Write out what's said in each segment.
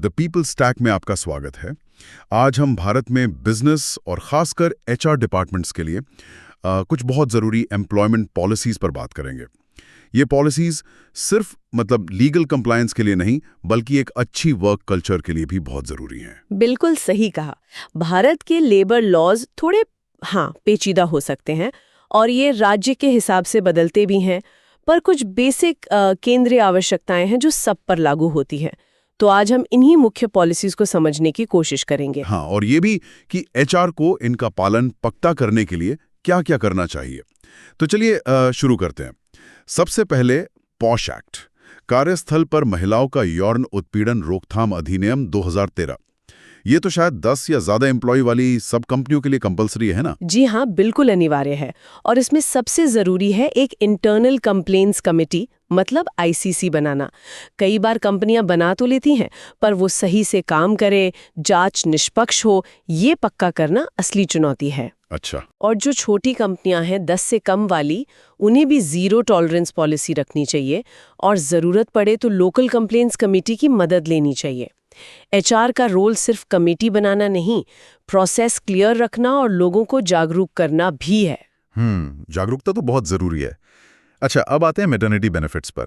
The people stack में आपका स्वागत है। आज हम भारत में बिजनेस और खासकर एचआर डिपार्टमेंट्स के लिए कुछ बहुत ज़रूरी एम्प्लॉयमेंट पॉलिसीज़ पर बात करेंगे। ये पॉलिसीज़ सिर्फ लीगल कंप्लायंस के लिए नहीं, बल्कि एक अच्छी वर्क कल्चर के लिए भी बहुत ज़रूरी हैं। बिल्कुल सही कहा। भारत के लेबर लॉज थोड़े पेचीदा हो सकते हैं और ये राज्य के हिसाब से बदलते भी हैं, पर कुछ बेसिक केंद्रीय आवश्यकताएं हैं जो सब पर लागू होती हैं। तो आज हम इन्हीं मुख्य पॉलिसीज को समझने की कोशिश करेंगे। हाँ, और ये भी कि एचआर को इनका पालन पक्का करने के लिए क्या क्या करना चाहिए। तो चलिए शुरू करते हैं। सबसे पहले पॉश एक्ट, कार्यस्थल पर महिलाओं का यौन उत्पीड़न रोकथाम अधिनियम 2013। ये तो शायद 10 या ज्यादा एम्प्लॉय वाली सब कंपनियों के लिए कंपलसरी है ना? जी हाँ, बिल्कुल अनिवार्य है। और इसमें सबसे जरूरी है एक इंटरनल कंप्लेंट्स कमेटी, मतलब आईसीसी बनाना। कई बार कंपनियां बना तो लेती हैं, पर वो सही से काम करे, जांच निष्पक्ष हो, ये पक्का करना असली चुनौती है। अच्छा। और जो छोटी कंपनियां हैं 10 से कम वाली, उन्हें भी जीरो टॉलरेंस पॉलिसी रखनी चाहिए और जरूरत पड़े तो लोकल कंप्लेंट्स कमेटी की मदद लेनी चाहिए। एचआर का रोल सिर्फ कमेटी बनाना नहीं, प्रोसेस क्लियर रखना और लोगों को जागरूक करना भी है। जागरूकता तो बहुत जरूरी है। अच्छा, अब आते हैं मैटरनिटी बेनिफिट्स पर।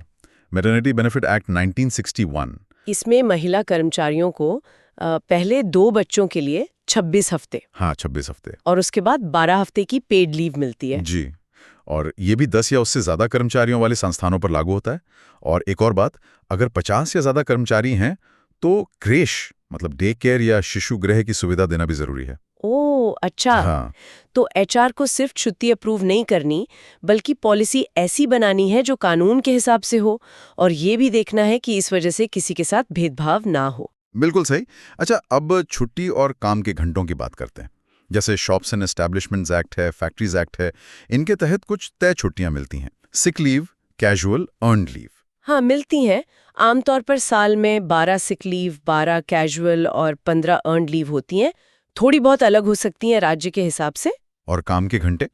Maternity benefit act 1961। इसमें महिला कर्मचारियों को पहले 2 बच्चों के लिए 26 हफ्ते। हाँ, 26 हफ्ते। और उसके बाद 12 हफ्ते की पेड लीव मिलती है। जी, और ये भी 10 या उससे ज्यादा कर्मचारियों वाले संस्थानों पर लागू होता है। और एक और बात, अगर 50 या ज्यादा कर्मचारी हैं तो क्रेश डे केयर या शिशु गृह की सुविधा देना भी जरूरी है। ओह अच्छा। हाँ। तो एचआर को सिर्फ छुट्टी अप्रूव नहीं करनी, बल्कि पॉलिसी ऐसी बनानी है जो कानून के हिसाब से हो, और ये भी देखना है कि इस वजह से किसी के साथ भेदभाव ना हो। बिल्कुल सही। अच्छा, अब छुट्टी और काम के घंटों की बात करते हैं। जैसे शॉप्स एंड एस्टैब्लिशमेंट्स एक्ट है, फैक्ट्रीज एक्ट है, इनके तहत कुछ तय छुट्टियां मिलती हैं। Sick leave, casual, earned leave. हाँ, मिलती हैं। आमतौर पर साल में 12 सिक लीव, 12 कैजुअल और 15 अर्न्ड लीव होती हैं। थोड़ी बहुत अलग हो सकती हैं राज्य के हिसाब से। और काम के घंटे?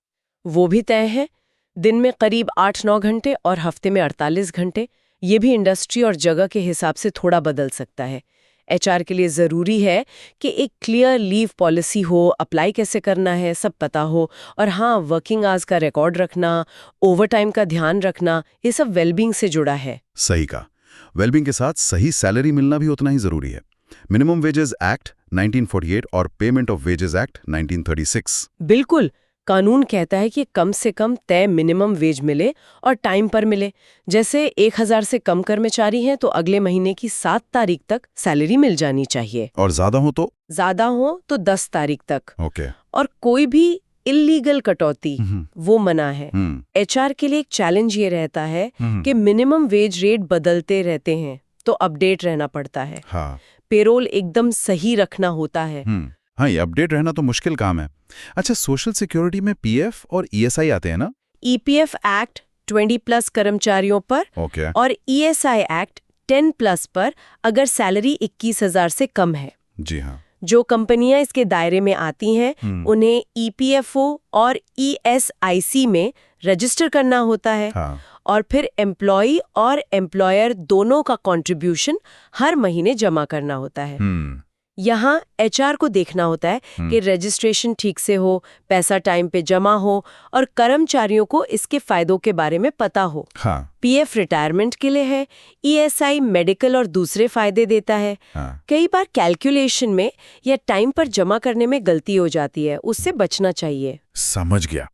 वो भी तय है। दिन में करीब 8-9 घंटे और हफ्ते में 48 घंटे। ये भी इंडस्ट्री और जगह के हिसाब से थोड़ा बदल सकता है। एचआर के लिए ज़रूरी है कि एक क्लियर लीव पॉलिसी हो, अप्लाई कैसे करना है सब पता हो, और हाँ, वर्किंग आवर्स का रिकॉर्ड रखना, ओवरटाइम का ध्यान रखना, ये सब वेलबींग से जुड़ा है। सही कहा। वेलबींग के साथ सही सैलरी मिलना भी उतना ही जरूरी है। मिनिमम वेजेस एक्ट 1948 और पेमेंट ऑफ वेजेस एक्ट 1936। बिल्कुल, कानून कहता है कि कम से कम तय मिनिमम वेज मिले और टाइम पर मिले। जैसे 1000 से कम कर्मचारी हैं तो अगले महीने की 7 तारीख तक सैलरी मिल जानी चाहिए। और ज्यादा हो तो 10 तारीख तक। ओके। और कोई भी इल्लीगल कटौती वो मना है। एचआर के लिए एक चैलेंज ये रहता है कि मिनिमम वेज रेट बदलते रहते हैं, तो अपडेट रहना पड़ता है। हाँ। पेरोल एकदम सही रखना होता है। हाँ, ये अपडेट रहना तो मुश्किल काम है। अच्छा, सोशल सिक्योरिटी में पीएफ और ईएसआई आते हैं ना? ईपीएफ एक्ट 20+ कर्मचारियों पर। ओके। और ईएसआई एक्ट 10+ पर अगर सैलरी 21,000 से कम है। जी हाँ। जो कंपनियां इसके दायरे में आती हैं उन्हें ईपीएफओ और ईएसआईसी में रजिस्टर करना होता है। हाँ। और फिर एम्प्लॉई और एम्प्लॉयर दोनों का कंट्रीब्यूशन हर महीने जमा करना होता है। यहाँ एचआर को देखना होता है कि रजिस्ट्रेशन ठीक से हो, पैसा टाइम पे जमा हो और कर्मचारियों को इसके फायदों के बारे में पता हो। हाँ। पीएफ रिटायरमेंट के लिए है, ईएसआई मेडिकल और दूसरे फायदे देता है। हाँ। कई बार कैलकुलेशन में या टाइम पर जमा करने में गलती हो जाती है, उससे बचना चाहिए। समझ गया।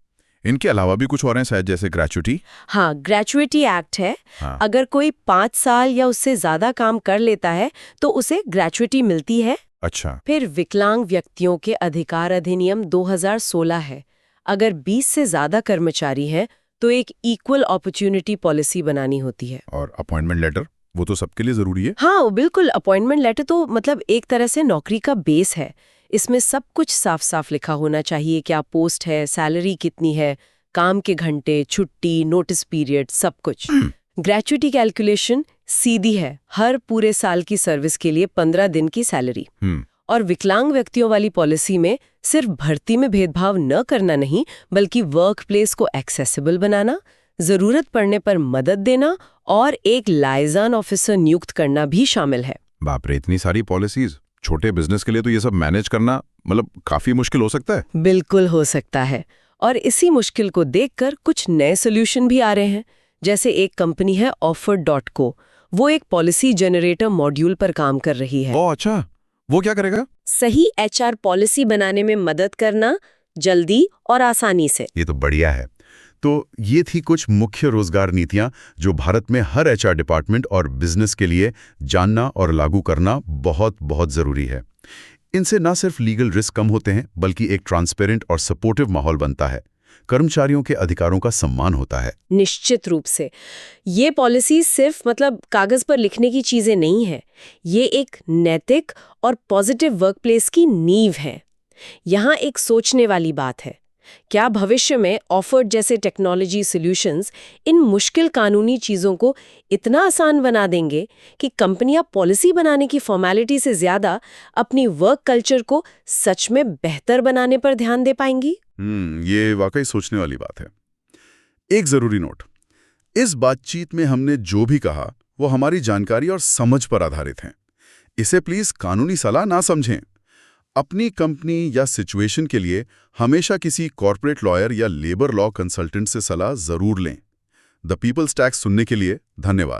इनके अलावा भी कुछ और हैं शायद, जैसे ग्रेचुइटी? हाँ, ग्रेचुइटी एक्ट है। हाँ। अगर कोई 5 साल या उससे ज्यादा काम कर लेता है तो उसे ग्रेचुइटी मिलती है। अच्छा। फिर विकलांग व्यक्तियों के अधिकार अधिनियम 2016 है। अगर 20 से ज्यादा कर्मचारी हैं तो एक इक्वल अपॉर्चुनिटी पॉलिसी बनानी होती है। और अपॉइंटमेंट लेटर, वो तो सबके लिए जरूरी है। हाँ, बिल्कुल। अपॉइंटमेंट लेटर तो एक तरह से नौकरी का बेस है। इसमें सब कुछ साफ साफ लिखा होना चाहिए, क्या पोस्ट है, सैलरी कितनी है, काम के घंटे, छुट्टी, नोटिस पीरियड, सब कुछ। ग्रेचुइटी कैलकुलेशन सीधी है, हर पूरे साल की सर्विस के लिए 15 दिन की सैलरी। और विकलांग व्यक्तियों वाली पॉलिसी में सिर्फ भर्ती में भेदभाव न करना नहीं, बल्कि वर्क प्लेस को एक्सेसिबल बनाना, जरूरत पड़ने पर मदद देना और एक लाइजान ऑफिसर नियुक्त करना भी शामिल है। बाप रे, इतनी सारी पॉलिसीज। छोटे बिजनेस के लिए तो ये सब मैनेज करना मतलब काफी मुश्किल हो सकता है। बिल्कुल हो सकता है। और इसी मुश्किल को देखकर कुछ नए सोल्यूशन भी आ रहे हैं। जैसे एक कंपनी है Offer.co, वो एक पॉलिसी जनरेटर मॉड्यूल पर काम कर रही है। ओह अच्छा, वो क्या करेगा? सही HR पॉलिसी बनाने में मदद करना, जल्दी और आसानी से। ये तो बढ़िया है। तो ये थी कुछ मुख्य रोजगार नीतियां जो भारत में हर HR डिपार्टमेंट और बिजनेस के लिए जानना और लागू करना बहुत बहुत जरूरी है। इनसे न सिर्फ लीगल रिस्क कम होते हैं, बल्कि एक ट्रांसपेरेंट और सपोर्टिव माहौल बनता है। कर्मचारियों के अधिकारों का सम्मान होता है। निश्चित रूप से। ये पॉलिसी सिर्फ मतलब कागज पर लिखने की चीजें नहीं है। ये एक नैतिक और पॉजिटिव वर्कप्लेस की नींव है। यहाँ एक सोचने वाली बात है, क्या भविष्य में ऑफर्ड जैसे टेक्नोलॉजी सॉल्यूशंस इन मुश्किल कानूनी चीज़ों को इतना आसान बना देंगे कि कंपनियां पॉलिसी बनाने की फॉर्मेलिटी से ज़्यादा अपनी वर्क कल्चर को सच में बेहतर बनाने पर ध्यान दे पाएंगी? ये वाकई सोचने वाली बात है। एक जरूरी नोट, इस बातचीत में हमने जो भी कहा वो हमारी जानकारी और समझ पर आधारित है। इसे प्लीज कानूनी सलाह ना समझें। अपनी कंपनी या सिचुएशन के लिए हमेशा किसी कॉर्पोरेट लॉयर या लेबर लॉ कंसल्टेंट से सलाह जरूर लें। द पीपल्स टैक्स सुनने के लिए धन्यवाद।